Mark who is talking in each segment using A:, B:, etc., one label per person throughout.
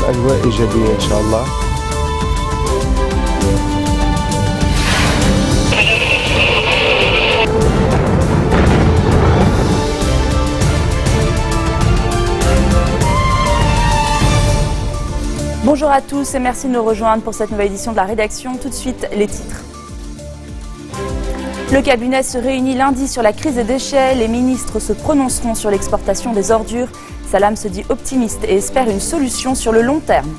A: أجواء إيجابية إن شاء الله.
B: Bonjour à tous et merci de nous rejoindre pour cette nouvelle édition de la rédaction. Tout de suite, les titres. Le cabinet se réunit lundi sur la crise des déchets. Les ministres se prononceront sur l'exportation des ordures. Salam se dit optimiste et espère une solution sur le long terme.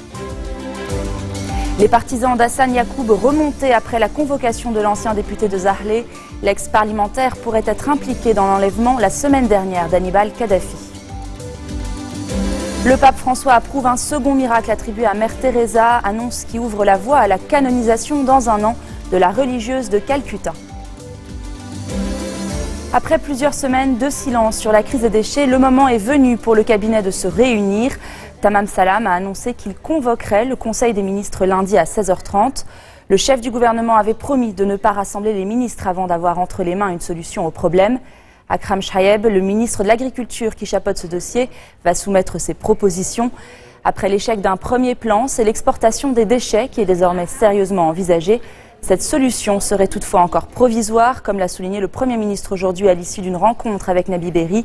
B: Les partisans d'Hassan Yacoub remontés après la convocation de l'ancien député de Zahle. L'ex-parlementaire pourrait être impliqué dans l'enlèvement la semaine dernière d'Hannibal Kadhafi. Le pape François approuve un second miracle attribué à Mère Teresa, annonce qui ouvre la voie à la canonisation dans un an de la religieuse de Calcutta. Après plusieurs semaines de silence sur la crise des déchets, le moment est venu pour le cabinet de se réunir. Tamam Salam a annoncé qu'il convoquerait le Conseil des ministres lundi à 16h30. Le chef du gouvernement avait promis de ne pas rassembler les ministres avant d'avoir entre les mains une solution au problème. Akram Chayeb, le ministre de l'Agriculture qui chapeaute ce dossier, va soumettre ses propositions. Après l'échec d'un premier plan, c'est l'exportation des déchets qui est désormais sérieusement envisagée. Cette solution serait toutefois encore provisoire, comme l'a souligné le Premier ministre aujourd'hui à l'issue d'une rencontre avec Nabi Berri.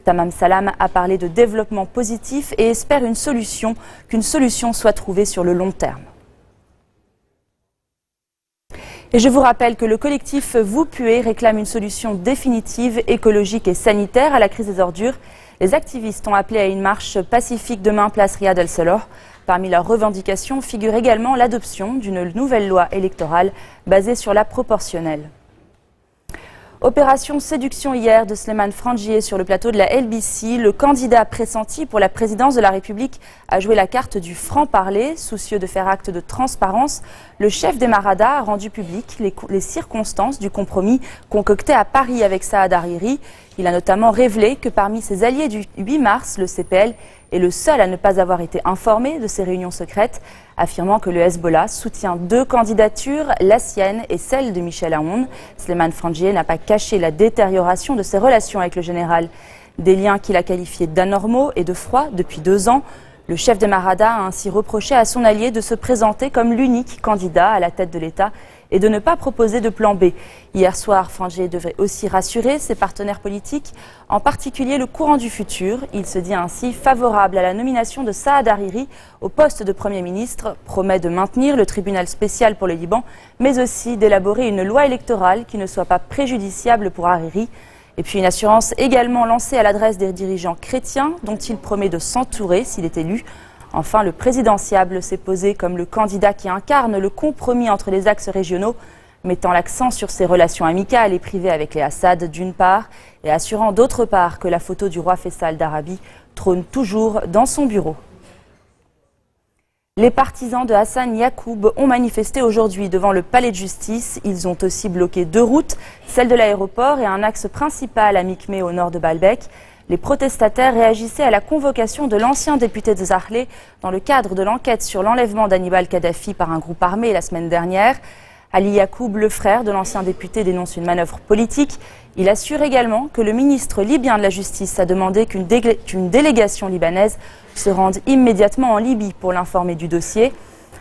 B: Tamam Salam a parlé de développement positif et espère qu'une solution soit trouvée sur le long terme. Et je vous rappelle que le collectif Vous Puez réclame une solution définitive, écologique et sanitaire à la crise des ordures. Les activistes ont appelé à une marche pacifique demain place Riyad el-Soloh. Parmi leurs revendications figure également l'adoption d'une nouvelle loi électorale basée sur la proportionnelle. Opération séduction hier de Slimane Frangieh sur le plateau de la LBC. Le candidat pressenti pour la présidence de la République a joué la carte du franc-parler. Soucieux de faire acte de transparence, le chef des Maradas a rendu public les circonstances du compromis concocté à Paris avec Saad Hariri. Il a notamment révélé que parmi ses alliés du 8 mars, le CPL est le seul à ne pas avoir été informé de ces réunions secrètes, affirmant que le Hezbollah soutient deux candidatures, la sienne et celle de Michel Aoun. Slimane Frangieh n'a pas caché la détérioration de ses relations avec le général. Des liens qu'il a qualifiés d'anormaux et de froids depuis 2 ans. Le chef des Maradas a ainsi reproché à son allié de se présenter comme l'unique candidat à la tête de l'État et de ne pas proposer de plan B. Hier soir, Frangieh devait aussi rassurer ses partenaires politiques, en particulier le courant du futur. Il se dit ainsi favorable à la nomination de Saad Hariri au poste de Premier ministre, promet de maintenir le tribunal spécial pour le Liban, mais aussi d'élaborer une loi électorale qui ne soit pas préjudiciable pour Hariri. Et puis une assurance également lancée à l'adresse des dirigeants chrétiens, dont il promet de s'entourer s'il est élu. Enfin, le présidentiable s'est posé comme le candidat qui incarne le compromis entre les axes régionaux, mettant l'accent sur ses relations amicales et privées avec les Assad d'une part, et assurant d'autre part que la photo du roi Faisal d'Arabie trône toujours dans son bureau. Les partisans de Hassan Yacoub ont manifesté aujourd'hui devant le palais de justice. Ils ont aussi bloqué 2 routes, celle de l'aéroport et un axe principal à Mikmé au nord de Baalbek. Les protestataires réagissaient à la convocation de l'ancien député de Zahle dans le cadre de l'enquête sur l'enlèvement d'Hannibal Kadhafi par un groupe armé la semaine dernière. Ali Yacoub, le frère de l'ancien député, dénonce une manœuvre politique. Il assure également que le ministre libyen de la Justice a demandé qu'une délégation libanaise se rende immédiatement en Libye pour l'informer du dossier.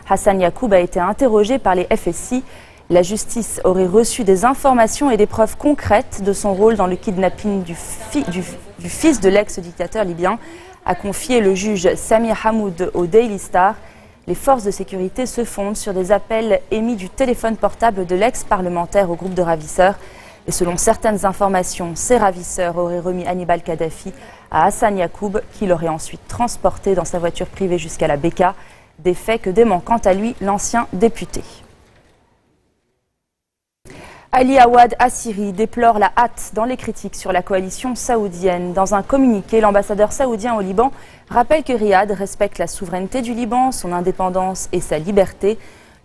B: Hassan Yacoub a été interrogé par les FSI. La justice aurait reçu des informations et des preuves concrètes de son rôle dans le kidnapping du fils de l'ex-dictateur libyen, a confié le juge Samir Hamoud au Daily Star. Les forces de sécurité se fondent sur des appels émis du téléphone portable de l'ex-parlementaire au groupe de ravisseurs. Et selon certaines informations, ces ravisseurs auraient remis Hannibal Kadhafi à Hassan Yacoub, qui l'aurait ensuite transporté dans sa voiture privée jusqu'à la Beka. Des faits que dément quant à lui l'ancien député. Ali Awad Assiri déplore la hâte dans les critiques sur la coalition saoudienne. Dans un communiqué, l'ambassadeur saoudien au Liban rappelle que Riyad respecte la souveraineté du Liban, son indépendance et sa liberté.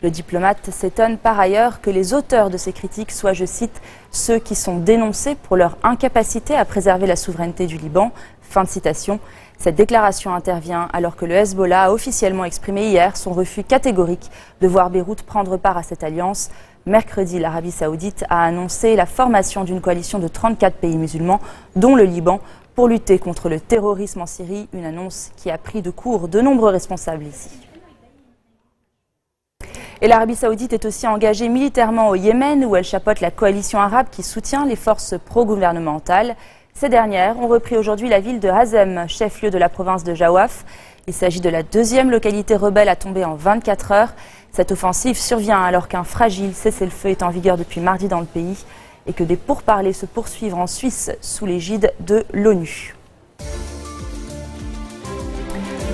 B: Le diplomate s'étonne par ailleurs que les auteurs de ces critiques soient, je cite, ceux qui sont dénoncés pour leur incapacité à préserver la souveraineté du Liban. Fin de citation. Cette déclaration intervient alors que le Hezbollah a officiellement exprimé hier son refus catégorique de voir Beyrouth prendre part à cette alliance. Mercredi, l'Arabie saoudite a annoncé la formation d'une coalition de 34 pays musulmans, dont le Liban, pour lutter contre le terrorisme en Syrie, une annonce qui a pris de court de nombreux responsables ici. Et l'Arabie Saoudite est aussi engagée militairement au Yémen, où elle chapeaute la coalition arabe qui soutient les forces pro-gouvernementales. Ces dernières ont repris aujourd'hui la ville de Hazem, chef-lieu de la province de Jawaf. Il s'agit de la deuxième localité rebelle à tomber en 24 heures. Cette offensive survient alors qu'un fragile cessez-le-feu est en vigueur depuis mardi dans le pays et que des pourparlers se poursuivent en Suisse sous l'égide de l'ONU.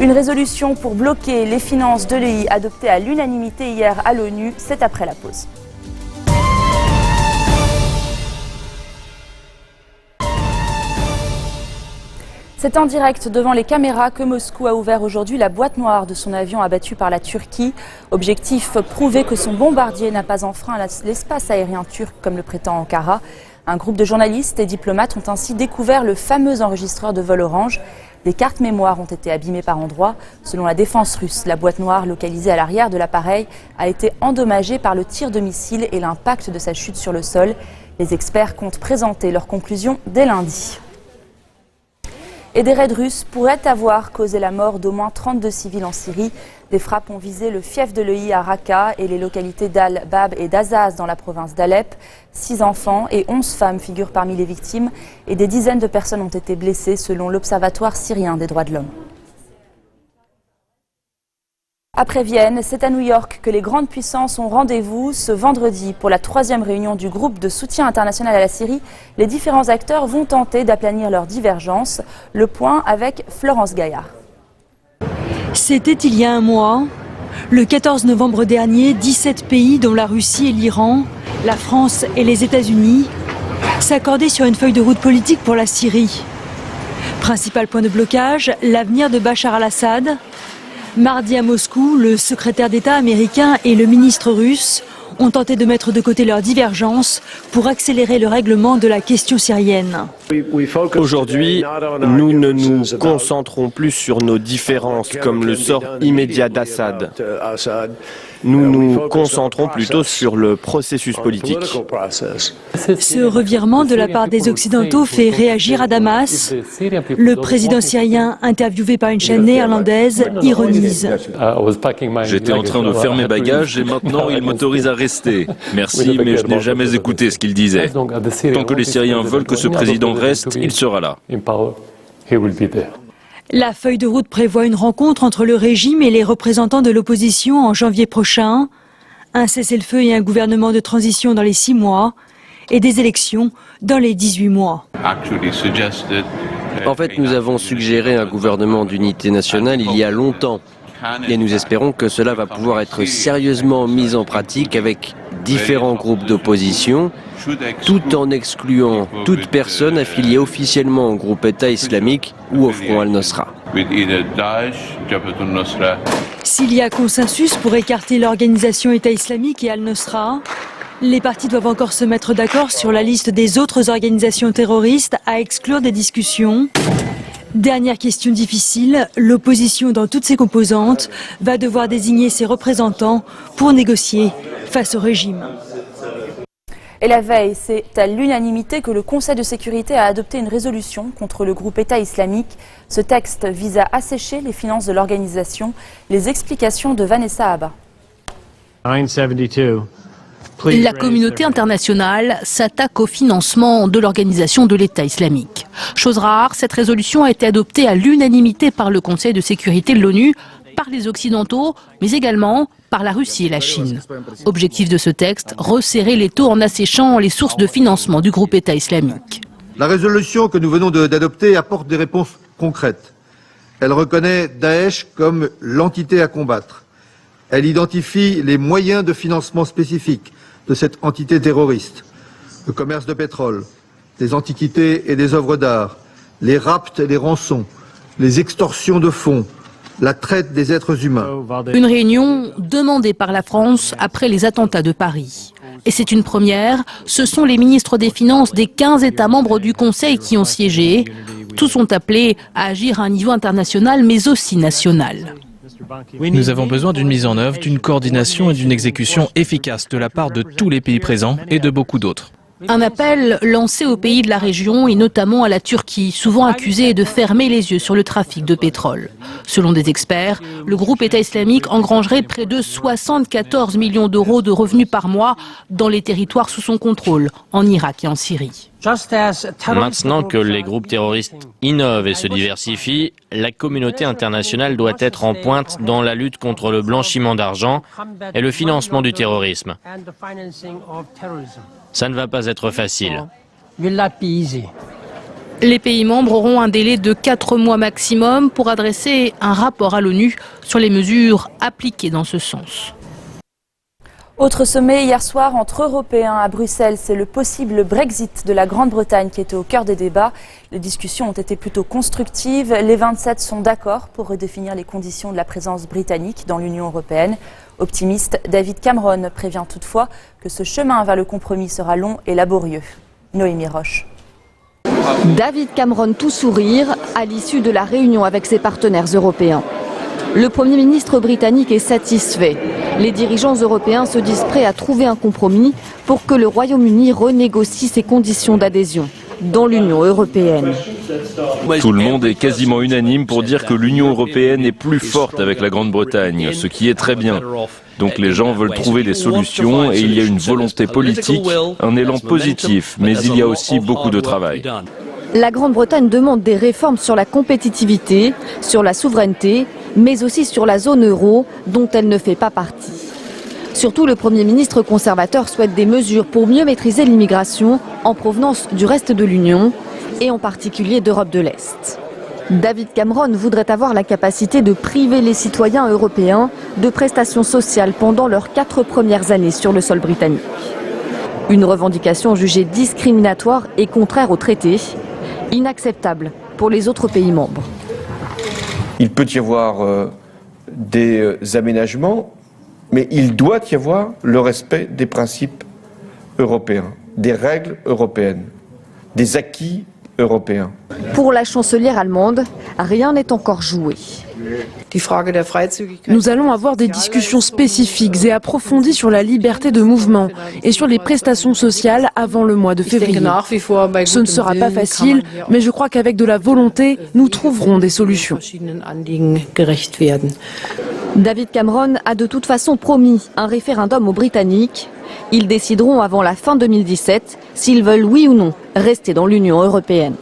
B: Une résolution pour bloquer les finances de l'EI adoptée à l'unanimité hier à l'ONU, c'est après la pause. C'est en direct devant les caméras que Moscou a ouvert aujourd'hui la boîte noire de son avion abattu par la Turquie. Objectif, prouver que son bombardier n'a pas enfreint l'espace aérien turc comme le prétend Ankara. Un groupe de journalistes et diplomates ont ainsi découvert le fameux enregistreur de vol orange. Des cartes mémoire ont été abîmées par endroits. Selon la défense russe, la boîte noire localisée à l'arrière de l'appareil a été endommagée par le tir de missile et l'impact de sa chute sur le sol. Les experts comptent présenter leurs conclusions dès lundi. Et des raids russes pourraient avoir causé la mort d'au moins 32 civils en Syrie. Des frappes ont visé le fief de l'EI à Raqqa et les localités d'Al-Bab et d'Azaz dans la province d'Alep. 6 enfants et 11 femmes figurent parmi les victimes et des dizaines de personnes ont été blessées selon l'Observatoire syrien des droits de l'homme. Après Vienne, c'est à New York que les grandes puissances ont rendez-vous ce vendredi pour la 3e réunion du groupe de soutien international à la Syrie. Les différents acteurs vont tenter d'aplanir leurs divergences. Le point avec Florence Gaillard.
C: C'était il y a un mois. Le 14 novembre dernier, 17 pays, dont la Russie et l'Iran, la France et les États-Unis, s'accordaient sur une feuille de route politique pour la Syrie. Principal point de blocage, l'avenir de Bachar al-Assad. Mardi à Moscou, le secrétaire d'État américain et le ministre russe ont tenté de mettre de côté leurs divergences pour accélérer le règlement de la question syrienne.
D: Aujourd'hui, nous ne nous concentrons plus sur nos différences comme le sort immédiat d'Assad. Nous nous concentrons plutôt sur le processus politique.
C: Ce revirement de la part des Occidentaux fait réagir à Damas. Le président syrien, interviewé par une chaîne néerlandaise, ironise.
E: J'étais en train de faire mes bagages et maintenant il m'autorise à rester. Merci, mais je n'ai jamais écouté ce qu'il disait. Tant que les Syriens veulent que ce président reste, il sera là.
C: La feuille de route prévoit une rencontre entre le régime et les représentants de l'opposition en janvier prochain, un cessez-le-feu et un gouvernement de transition dans les 6 mois et des élections dans les 18 mois.
F: En fait, nous avons suggéré un gouvernement d'unité nationale il y a longtemps et nous espérons que cela va pouvoir être sérieusement mis en pratique avec différents groupes d'opposition, tout en excluant toute personne affiliée officiellement au groupe État islamique ou au Front al-Nosra.
C: S'il y a consensus pour écarter l'organisation État islamique et al-Nosra, les partis doivent encore se mettre d'accord sur la liste des autres organisations terroristes à exclure des discussions. Dernière question difficile, l'opposition dans toutes ses composantes va devoir désigner ses représentants pour négocier face au régime.
B: Et la veille, c'est à l'unanimité que le Conseil de sécurité a adopté une résolution contre le groupe État islamique. Ce texte vise à assécher les finances de l'organisation. Les explications de Vanessa Abba.
G: La communauté internationale s'attaque au financement de l'organisation de l'État islamique. Chose rare, cette résolution a été adoptée à l'unanimité par le Conseil de sécurité de l'ONU, par les Occidentaux, mais également par la Russie et la Chine. Objectif de ce texte, resserrer les taux en asséchant les sources de financement du groupe État islamique.
H: La résolution que nous venons d'adopter apporte des réponses concrètes. Elle reconnaît Daesh comme l'entité à combattre. Elle identifie les moyens de financement spécifiques de cette entité terroriste. Le commerce de pétrole, des antiquités et des œuvres d'art, les rapts et les rançons, les extorsions de fonds, la traite des êtres humains.
G: Une réunion demandée par la France après les attentats de Paris. Et c'est une première, ce sont les ministres des Finances des 15 États membres du Conseil qui ont siégé. Tous sont appelés à agir à un niveau international mais aussi national.
I: Nous avons besoin d'une mise en œuvre, d'une coordination et d'une exécution efficace de la part de tous les pays présents et de beaucoup d'autres.
G: Un appel lancé aux pays de la région et notamment à la Turquie, souvent accusée de fermer les yeux sur le trafic de pétrole. Selon des experts, le groupe État islamique engrangerait près de 74 millions d'euros de revenus par mois dans les territoires sous son contrôle, en Irak et en Syrie.
J: Maintenant que les groupes terroristes innovent et se diversifient, la communauté internationale doit être en pointe dans la lutte contre le blanchiment d'argent et le financement du terrorisme. Ça ne va pas être facile.
G: Les pays membres auront un délai de 4 mois maximum pour adresser un rapport à l'ONU sur les mesures appliquées dans ce sens.
B: Autre sommet hier soir entre Européens à Bruxelles, c'est le possible Brexit de la Grande-Bretagne qui était au cœur des débats. Les discussions ont été plutôt constructives. Les 27 sont d'accord pour redéfinir les conditions de la présence britannique dans l'Union européenne. Optimiste, David Cameron prévient toutefois que ce chemin vers le compromis sera long et laborieux. Noémie Roche.
K: David Cameron tout sourire à l'issue de la réunion avec ses partenaires européens. Le Premier ministre britannique est satisfait. Les dirigeants européens se disent prêts à trouver un compromis pour que le Royaume-Uni renégocie ses conditions d'adhésion dans l'Union européenne.
E: Tout le monde est quasiment unanime pour dire que l'Union européenne est plus forte avec la Grande-Bretagne, ce qui est très bien. Donc les gens veulent trouver des solutions et il y a une volonté politique, un élan positif, mais il y a aussi beaucoup de travail.
K: La Grande-Bretagne demande des réformes sur la compétitivité, sur la souveraineté, mais aussi sur la zone euro dont elle ne fait pas partie. Surtout, le Premier ministre conservateur souhaite des mesures pour mieux maîtriser l'immigration en provenance du reste de l'Union et en particulier d'Europe de l'Est. David Cameron voudrait avoir la capacité de priver les citoyens européens de prestations sociales pendant leurs 4 premières années sur le sol britannique. Une revendication jugée discriminatoire et contraire au traité, inacceptable pour les autres pays membres.
L: Il peut y avoir des aménagements, mais il doit y avoir le respect des principes européens, des règles européennes, des acquis européens.
K: Pour la chancelière allemande, rien n'est encore joué.
M: Nous allons avoir des discussions spécifiques et approfondies sur la liberté de mouvement et sur les prestations sociales avant le mois de février. Ce ne sera pas facile, mais je crois qu'avec de la volonté, nous trouverons des solutions.
K: David Cameron a de toute façon promis un référendum aux Britanniques. Ils décideront avant la fin 2017 s'ils veulent oui ou non rester dans l'Union européenne.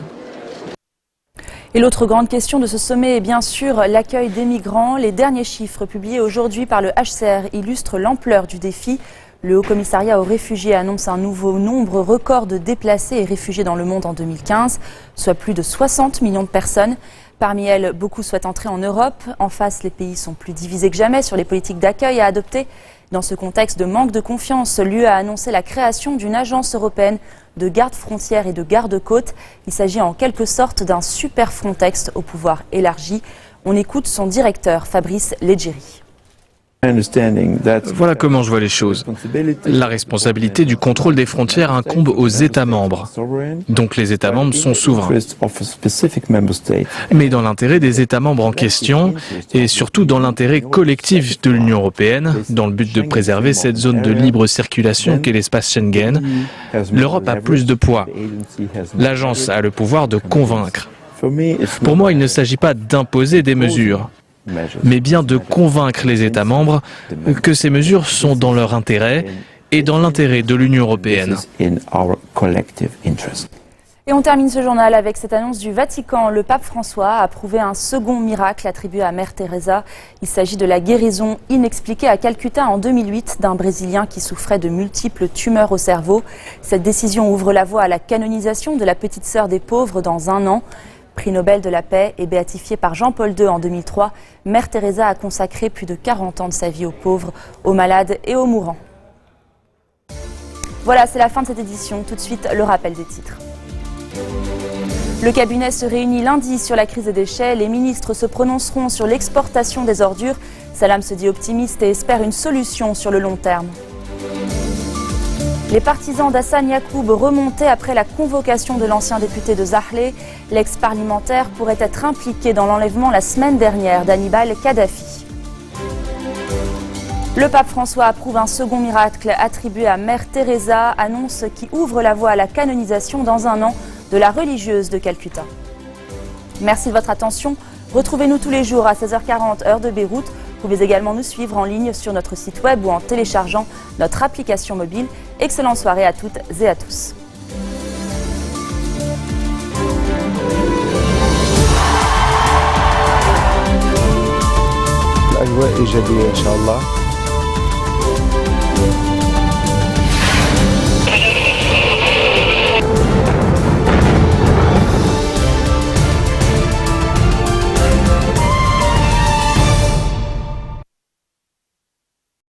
B: Et l'autre grande question de ce sommet est bien sûr l'accueil des migrants. Les derniers chiffres publiés aujourd'hui par le HCR illustrent l'ampleur du défi. Le Haut-Commissariat aux réfugiés annonce un nouveau nombre record de déplacés et réfugiés dans le monde en 2015, soit plus de 60 millions de personnes. Parmi elles, beaucoup souhaitent entrer en Europe. En face, les pays sont plus divisés que jamais sur les politiques d'accueil à adopter. Dans ce contexte de manque de confiance, l'UE a annoncé la création d'une agence européenne de garde-frontières et de garde-côtes. Il s'agit en quelque sorte d'un super Frontex au pouvoir élargi. On écoute son directeur, Fabrice Leggeri.
I: Voilà comment je vois les choses. La responsabilité du contrôle des frontières incombe aux États membres. Donc les États membres sont souverains. Mais dans l'intérêt des États membres en question, et surtout dans l'intérêt collectif de l'Union européenne, dans le but de préserver cette zone de libre circulation qu'est l'espace Schengen, l'Europe a plus de poids. L'agence a le pouvoir de convaincre. Pour moi, il ne s'agit pas d'imposer des mesures, mais bien de convaincre les États membres que ces mesures sont dans leur intérêt et dans l'intérêt de l'Union européenne.
B: Et on termine ce journal avec cette annonce du Vatican. Le pape François a approuvé un second miracle attribué à Mère Teresa. Il s'agit de la guérison inexpliquée à Calcutta en 2008 d'un Brésilien qui souffrait de multiples tumeurs au cerveau. Cette décision ouvre la voie à la canonisation de la petite sœur des pauvres dans 1 an. Prix Nobel de la paix et béatifiée par Jean-Paul II en 2003, Mère Teresa a consacré plus de 40 ans de sa vie aux pauvres, aux malades et aux mourants. Voilà, c'est la fin de cette édition. Tout de suite, le rappel des titres. Le cabinet se réunit lundi sur la crise des déchets. Les ministres se prononceront sur l'exportation des ordures. Salam se dit optimiste et espère une solution sur le long terme. Les partisans d'Hassan Yacoub remontaient après la convocation de l'ancien député de Zahle. L'ex-parlementaire pourrait être impliqué dans l'enlèvement la semaine dernière d'Hannibal Kadhafi. Le pape François approuve un second miracle attribué à Mère Teresa, annonce qui ouvre la voie à la canonisation dans un an de la religieuse de Calcutta. Merci de votre attention. Retrouvez-nous tous les jours à 16h40 heure de Beyrouth. Vous pouvez également nous suivre en ligne sur notre site web ou en téléchargeant notre application mobile. Excellente soirée à toutes et à tous.
A: الأجواء إيجابية إن شاء الله.